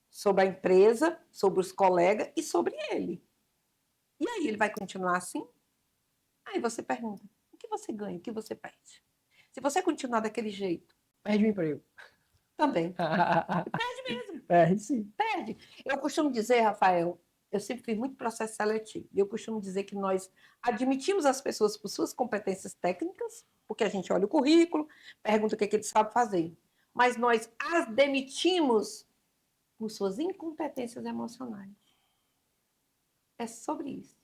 sobre a empresa, sobre os colegas e sobre ele. E aí ele vai continuar assim? Aí você pergunta, o que você ganha, o que você perde? Se você continuar daquele jeito, Perde o emprego. também. Perde mesmo. Perde, sim. Perde. Eu costumo dizer, Rafael, eu sempre fiz muito processo seletivo, e eu costumo dizer que nós admitimos as pessoas por suas competências técnicas, porque a gente olha o currículo, pergunta o que eles sabem fazer, mas nós as demitimos por suas incompetências emocionais. É sobre isso.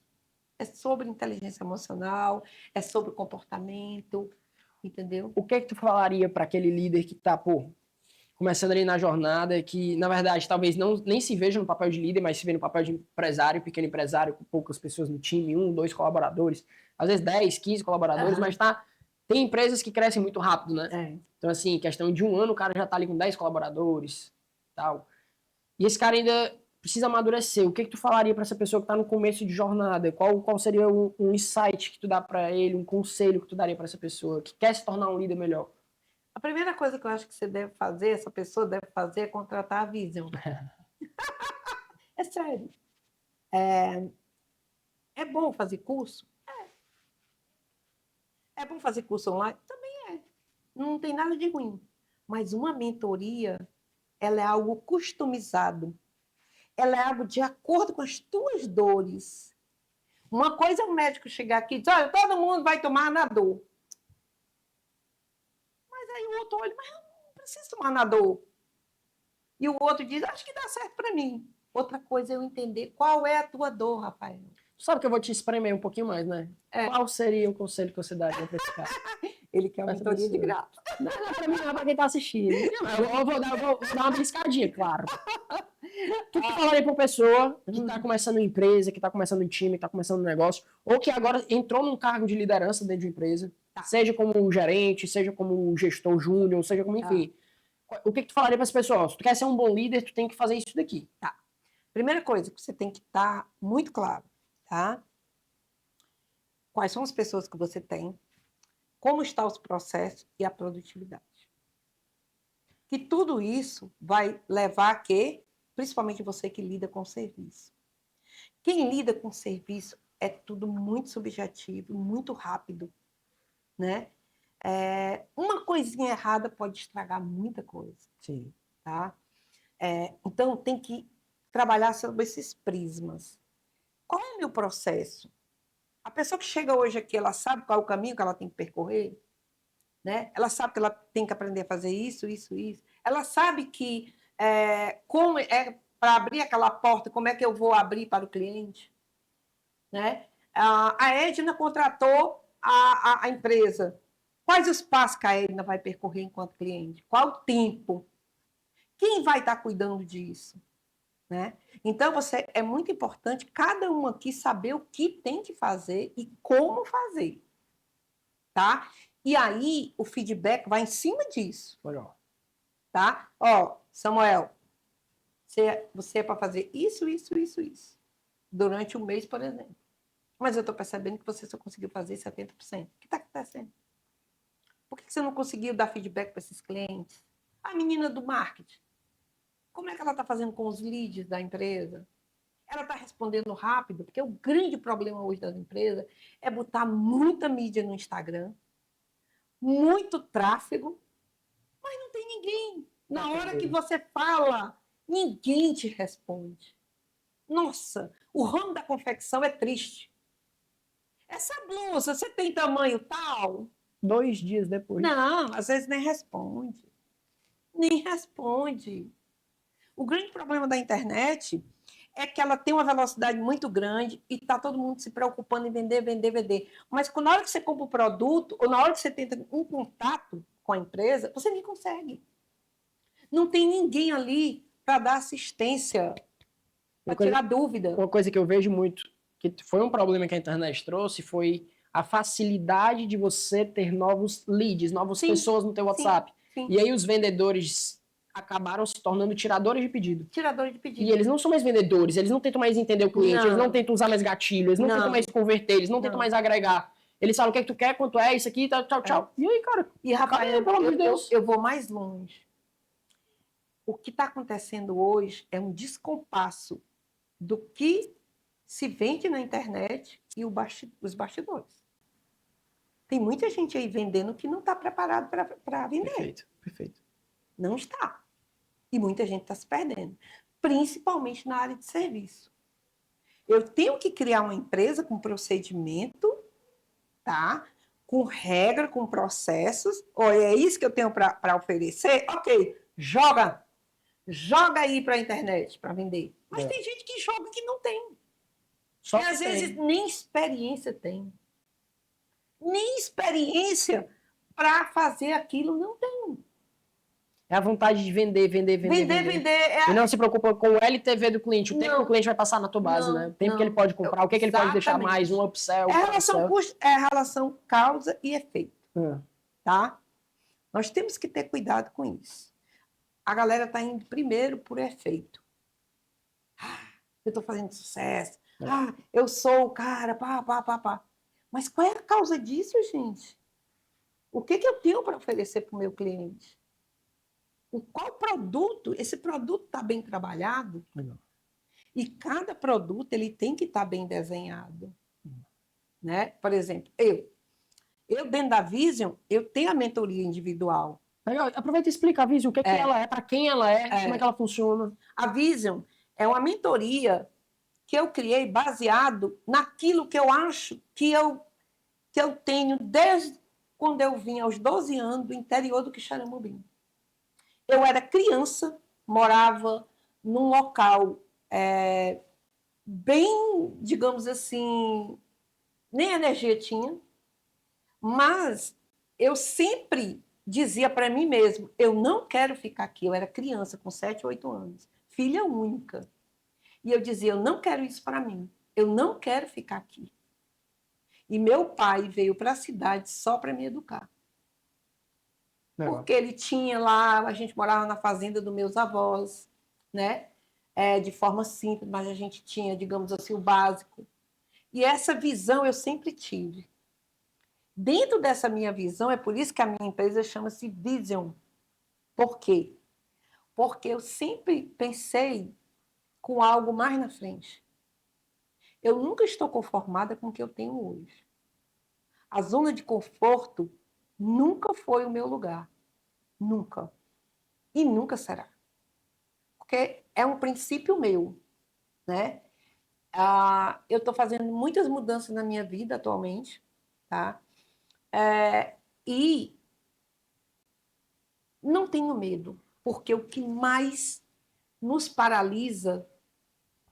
É sobre inteligência emocional, é sobre comportamento, entendeu? O que é que tu falaria para aquele líder que tá, começando ali na jornada, que na verdade talvez nem se veja no papel de líder, mas se vê no papel de empresário, pequeno empresário, com poucas pessoas no time, 1, 2 colaboradores, às vezes 10, 15 colaboradores, mas tem empresas que crescem muito rápido, né? Então, assim, questão de 1 ano, o cara já tá ali com 10 colaboradores, tal. E esse cara ainda precisa amadurecer. O que tu falaria para essa pessoa que está no começo de jornada? Qual seria um insight que tu dá para ele, um conselho que tu daria para essa pessoa que quer se tornar um líder melhor? A primeira coisa que eu acho que você deve fazer, essa pessoa deve fazer, é contratar a Vision. É sério. É bom fazer curso? É bom fazer curso online? Também é. Não tem nada de ruim. Mas uma mentoria, ela é algo customizado. Ela é algo de acordo com as tuas dores. Uma coisa é o médico chegar aqui e dizer, olha, todo mundo vai tomar Anador. Mas aí o outro olha, mas eu não preciso tomar Anador. E o outro diz, acho que dá certo para mim. Outra coisa é eu entender qual é a tua dor, Rafael. Tu sabe que eu vou te espremer um pouquinho mais, né? Qual seria o conselho que você daria para esse cara? Ele quer uma mentoria de graça. Não, para mim não, para quem tá assistindo. Eu vou dar uma beliscadinha, claro. O que tu falaria pra uma pessoa que tá começando uma empresa, que tá começando um time, que tá começando um negócio, ou que agora entrou num cargo de liderança dentro de uma empresa, seja como gerente, seja como gestor júnior, seja como, enfim. O que tu falaria pra essa pessoa? Se tu quer ser um bom líder, tu tem que fazer isso daqui. Primeira coisa que você tem que estar muito claro, tá? Quais são as pessoas que você tem, como estão os processos e a produtividade. Que tudo isso vai levar a que, principalmente você que lida com serviço. Quem lida com serviço é tudo muito subjetivo, muito rápido, né? Uma coisinha errada pode estragar muita coisa. Sim. Tá? Então, tem que trabalhar sobre esses prismas. Qual é o meu processo? A pessoa que chega hoje aqui, ela sabe qual é o caminho que ela tem que percorrer? Né? Ela sabe que ela tem que aprender a fazer isso, isso, isso. Ela sabe que como é para abrir aquela porta, como é que eu vou abrir para o cliente? Né? A Edna contratou a empresa. Quais os passos que a Edna vai percorrer enquanto cliente? Qual o tempo? Quem vai estar cuidando disso? Né? Então, é muito importante cada um aqui saber o que tem que fazer e como fazer. Tá? E aí o feedback vai em cima disso. Legal. Tá? Ó, Samuel, você é para fazer isso, durante um mês, por exemplo. Mas eu estou percebendo que você só conseguiu fazer 70%. O que está acontecendo? Por que você não conseguiu dar feedback para esses clientes? A menina do marketing, como é que ela está fazendo com os leads da empresa? Ela está respondendo rápido? Porque o grande problema hoje das empresas é botar muita mídia no Instagram, muito tráfego, mas não tem ninguém. Na hora que você fala, ninguém te responde. Nossa, o ramo da confecção é triste. Essa blusa, você tem tamanho tal? 2 dias depois. Não, às vezes nem responde. Nem responde. O grande problema da internet é que ela tem uma velocidade muito grande e está todo mundo se preocupando em vender, vender, vender. Mas na hora que você compra o produto, ou na hora que você tenta um contato com a empresa, você nem consegue. Não tem ninguém ali para dar assistência, para tirar dúvida. Uma coisa que eu vejo muito, que foi um problema que a internet trouxe, foi a facilidade de você ter novos leads, novas pessoas no teu WhatsApp. Sim. E aí os vendedores acabaram se tornando tiradores de pedido. Tiradores de pedido. E eles não são mais vendedores, eles não tentam mais entender o cliente, eles não tentam usar mais gatilho, eles não tentam mais converter, eles não tentam mais agregar. Eles falam o que é que tu quer, quanto é, isso aqui, tchau, tchau. E aí, cara? E, Rafael, pelo amor de Deus, eu vou mais longe. O que está acontecendo hoje é um descompasso do que se vende na internet e os bastidores. Tem muita gente aí vendendo que não está preparado para vender. Perfeito. Não está. E muita gente está se perdendo. Principalmente na área de serviço. Eu tenho que criar uma empresa com procedimento, tá? Com regra, com processos. Olha, é isso que eu tenho para oferecer? Ok, joga aí para a internet para vender. Mas tem gente que joga que não tem. Só e às vezes nem experiência tem. Nem experiência para fazer aquilo não tem. É a vontade de vender. E não se preocupa com o LTV do cliente, o tempo que o cliente vai passar na tua base, né? O tempo que ele pode comprar, o que ele pode deixar mais, um upsell. É a relação causa e efeito. Tá? Nós temos que ter cuidado com isso. A galera está indo primeiro por efeito. Eu estou fazendo sucesso. Eu sou o cara, pá. Mas qual é a causa disso, gente? O que eu tenho para oferecer para o meu cliente? Qual produto? Esse produto está bem trabalhado? Legal. E cada produto ele tem que estar bem desenhado. Né? Por exemplo, eu dentro da Vision, eu tenho a mentoria individual. Legal. Aproveita e explica a Vision, o que ela é, para quem ela é, como é que ela funciona. A Vision é uma mentoria que eu criei baseado naquilo que eu acho que eu tenho desde quando eu vim aos 12 anos do interior do Quixeramobim. Eu era criança, morava num local bem, digamos assim, nem energia tinha, mas eu sempre dizia para mim mesmo, eu não quero ficar aqui. Eu era criança, com 7, 8 anos, filha única. E eu dizia, eu não quero isso para mim, eu não quero ficar aqui. E meu pai veio para a cidade só para me educar. Porque ele tinha lá, a gente morava na fazenda dos meus avós, né? De forma simples, mas a gente tinha, digamos assim, o básico. E essa visão eu sempre tive. Dentro dessa minha visão, é por isso que a minha empresa chama-se Vision. Por quê? Porque eu sempre pensei com algo mais na frente. Eu nunca estou conformada com o que eu tenho hoje. A zona de conforto nunca foi o meu lugar. Nunca. E nunca será. Porque é um princípio meu, né? Eu estou fazendo muitas mudanças na minha vida atualmente, tá? E não tenho medo, porque o que mais nos paralisa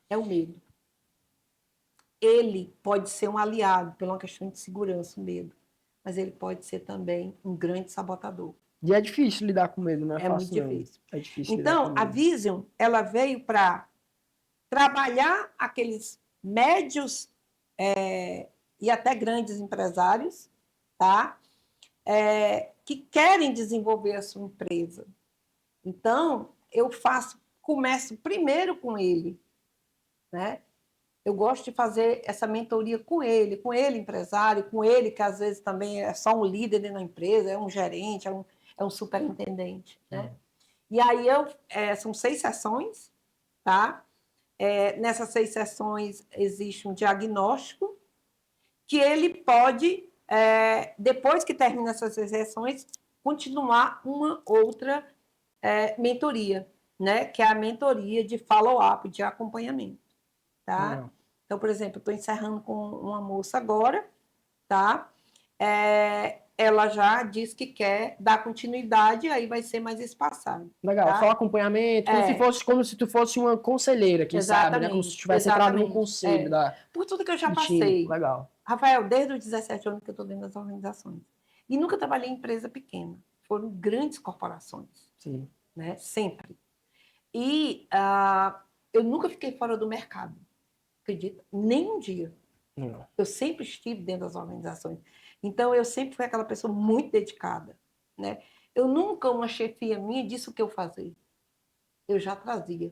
é o medo. Ele pode ser um aliado, por uma questão de segurança, o medo, mas ele pode ser também um grande sabotador. E é difícil lidar com medo, né? É muito difícil. É difícil então, a Vision, ela veio para trabalhar aqueles médios e até grandes empresários, tá? que querem desenvolver a sua empresa. Então, começo primeiro com ele, né? Eu gosto de fazer essa mentoria com ele empresário, com ele que às vezes também é só um líder dentro da empresa, é um gerente, é um superintendente, né? E aí são 6 sessões, tá? Nessas 6 sessões existe um diagnóstico que ele pode, depois que termina essas 6 sessões, continuar uma outra mentoria, né? Que é a mentoria de follow-up, de acompanhamento, tá? Então, por exemplo, eu estou encerrando com uma moça agora, tá? Ela já disse que quer dar continuidade, aí vai ser mais espaçado. Legal, tá? só acompanhamento, como se tu fosse uma conselheira, quem sabe, né? Como se tu tivesse entrado num conselho por tudo que eu já do passei. time. Legal. Rafael, desde os 17 anos que eu estou dentro das organizações. E nunca trabalhei em empresa pequena. Foram grandes corporações. Sim. Né? Sempre. E eu nunca fiquei fora do mercado. Acredita? Nem um dia. Não. Eu sempre estive dentro das organizações. Então, eu sempre fui aquela pessoa muito dedicada. Né? Eu nunca, uma chefia minha, disse o que eu fazia. Eu já trazia.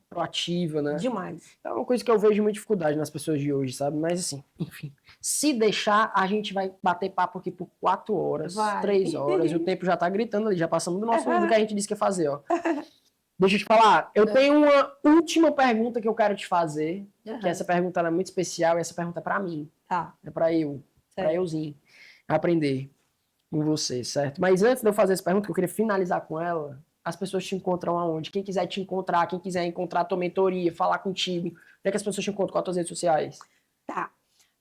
Proativa, né? Demais. É uma coisa que eu vejo muita dificuldade nas pessoas de hoje, sabe? Mas assim, enfim. Se deixar, a gente vai bater papo aqui por 4 horas, 3 horas, e o tempo já tá gritando ali, já passamos do que a gente disse que ia fazer, ó. Deixa eu te falar, eu tenho uma última pergunta que eu quero te fazer, que essa pergunta é muito especial, e essa pergunta é pra mim. Tá. É pra euzinho, aprender com você, certo? Mas antes de eu fazer essa pergunta, que eu queria finalizar com ela, as pessoas te encontram aonde? Quem quiser te encontrar, quem quiser encontrar a tua mentoria, falar contigo, onde é que as pessoas te encontram? Quais as tuas redes sociais? Tá.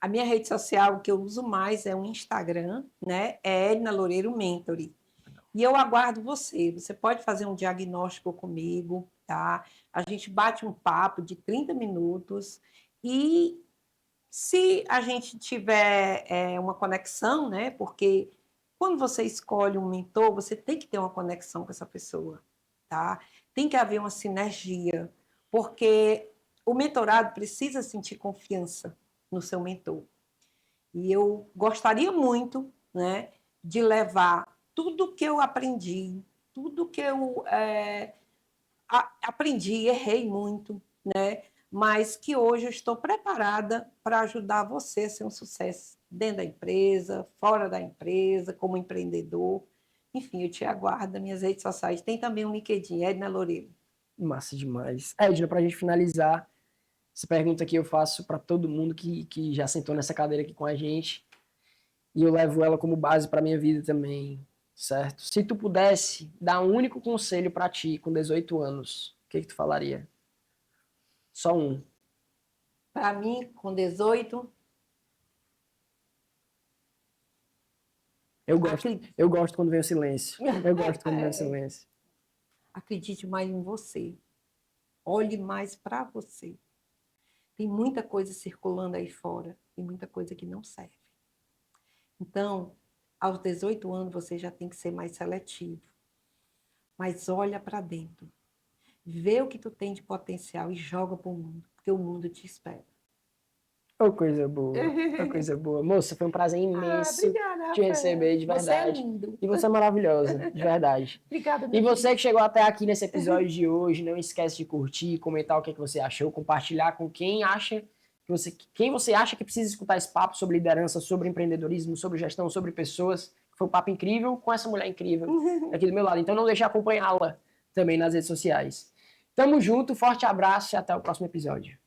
A minha rede social que eu uso mais é o Instagram, né? É Edna Loureiro Mentoring. E eu aguardo você. Você pode fazer um diagnóstico comigo, tá? A gente bate um papo de 30 minutos e se a gente tiver uma conexão, né? Porque quando você escolhe um mentor, você tem que ter uma conexão com essa pessoa, tá? Tem que haver uma sinergia, porque o mentorado precisa sentir confiança no seu mentor. E eu gostaria muito, né, de levar tudo que eu aprendi, tudo que eu aprendi, errei muito, né? Mas que hoje eu estou preparada para ajudar você a ser um sucesso dentro da empresa, fora da empresa, como empreendedor. Enfim, eu te aguardo nas minhas redes sociais. Tem também um LinkedIn, Edna Loureiro. Massa demais. Edna, para a gente finalizar, essa pergunta aqui eu faço para todo mundo que já sentou nessa cadeira aqui com a gente, e eu levo ela como base para minha vida também, certo? Se tu pudesse dar um único conselho para ti com 18 anos, o que tu falaria? Só um. Para mim, com 18... Eu gosto quando vem o silêncio. Eu gosto quando vem o silêncio. Acredite mais em você. Olhe mais para você. Tem muita coisa circulando aí fora. Tem muita coisa que não serve. Então, aos 18 anos, você já tem que ser mais seletivo. Mas olha para dentro. Vê o que tu tem de potencial e joga para o mundo. Porque o mundo te espera. Oh, coisa boa. Oh, coisa boa. Moça, foi um prazer imenso obrigada, te receber, de verdade. Você é lindo. E você é maravilhosa, de verdade. Obrigada, E você que chegou até aqui nesse episódio de hoje, não esquece de curtir, comentar o que você achou, compartilhar com quem você acha que precisa escutar esse papo sobre liderança, sobre empreendedorismo, sobre gestão, sobre pessoas. Foi um papo incrível com essa mulher incrível aqui do meu lado. Então não deixe de acompanhá-la também nas redes sociais. Tamo junto, forte abraço e até o próximo episódio.